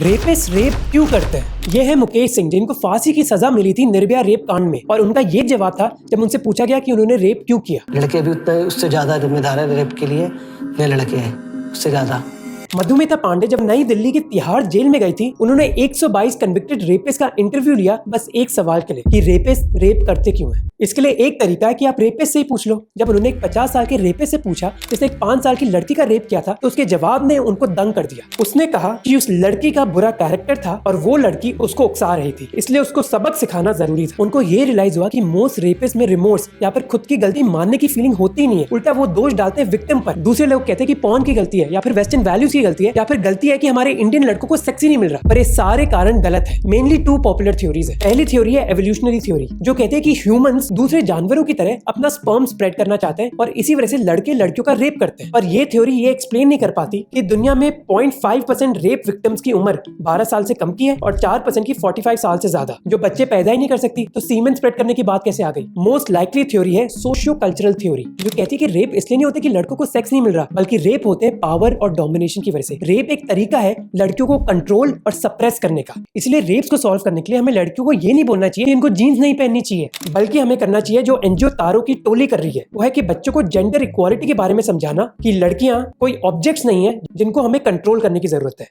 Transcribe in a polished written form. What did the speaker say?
Rapist rape क्यों करते हैं? ये है मुकेश सिंह, जिनको फांसी की सजा मिली थी निर्भया रेप कांड में। और उनका ये जवाब था जब उनसे पूछा गया कि उन्होंने रेप क्यों किया। लड़के भी उतने उससे ज्यादा जिम्मेदार है रेप के लिए, ये लड़के हैं उससे ज्यादा। मधुमिता पांडे जब नई दिल्ली की तिहाड़ जेल में गई थी, उन्होंने 122 कन्विक्टेड रेपिस्ट का इंटरव्यू लिया बस एक सवाल के लिए कि रेपिस्ट रेप करते क्यों हैं। इसके लिए एक तरीका है कि आप रेपिस्ट से ही पूछ लो। जब उन्होंने एक 50 साल के रेपिस्ट से पूछा जिसने एक 5 साल की लड़की का रेप किया था, तो उसके जवाब ने उनको दंग कर दिया। उसने कहा कि उस लड़की का बुरा कैरेक्टर था और वो लड़की उसको उकसा रही थी, इसलिए उसको सबक सिखाना जरूरी था। उनको ये रियलाइज हुआ कि मोस्ट रेपिस्ट में रिमोर्स या फिर खुद की गलती मानने की फीलिंग होती नहीं है। उल्टा वो दोष डालते हैं विक्टिम पर। दूसरे लोग कहते हैं कि पॉर्न की गलती है या फिर वेस्टर्न वैल्यूज की गलती है या फिर गलती है कि हमारे इंडियन लड़कों को सेक्स ही नहीं मिल रहा। पर ये सारे कारण गलत है। मेनली 2 पॉपुलर थ्योरीज है। पहली थ्योरी है एवोल्यूशनरी थ्योरी, जो कहते हैं कि ह्यूमंस दूसरे जानवरों की तरह अपना स्पर्म स्प्रेड करना चाहते हैं और इसी वजह से लड़के लड़कियों का रेप करते हैं। पर ये थ्योरी ये एक्सप्लेन नहीं कर पाती कि दुनिया में 0.5% रेप विक्टिम्स की उम्र 12 साल से कम की है और 4% की 45 साल से ज्यादा, जो बच्चे पैदा ही नहीं कर सकती। तो सीमेन स्प्रेड करने की बात कैसे आ गई? मोस्ट लाइकली थ्योरी है सोशियो कल्चरल थ्योरी, जो कहती है कि रेप इसलिए नहीं होते कि लड़कों को सेक्स नहीं मिल रहा, बल्कि रेप होते हैं पावर और डोमिनेशन की वजह से। रेप एक तरीका है लड़कियों को कंट्रोल और सप्रेस करने का। इसलिए रेप्स को सॉल्व करने के लिए हमें लड़कियों को ये नहीं बोलना चाहिए कि इनको जीन्स नहीं पहननी चाहिए, बल्कि हमें करना चाहिए जो एनजीओ तारों की टोली कर रही है, वो है कि बच्चों को जेंडर इक्वालिटी के बारे में समझाना कि लड़कियां कोई ऑब्जेक्ट्स नहीं है जिनको हमें कंट्रोल करने की जरूरत है।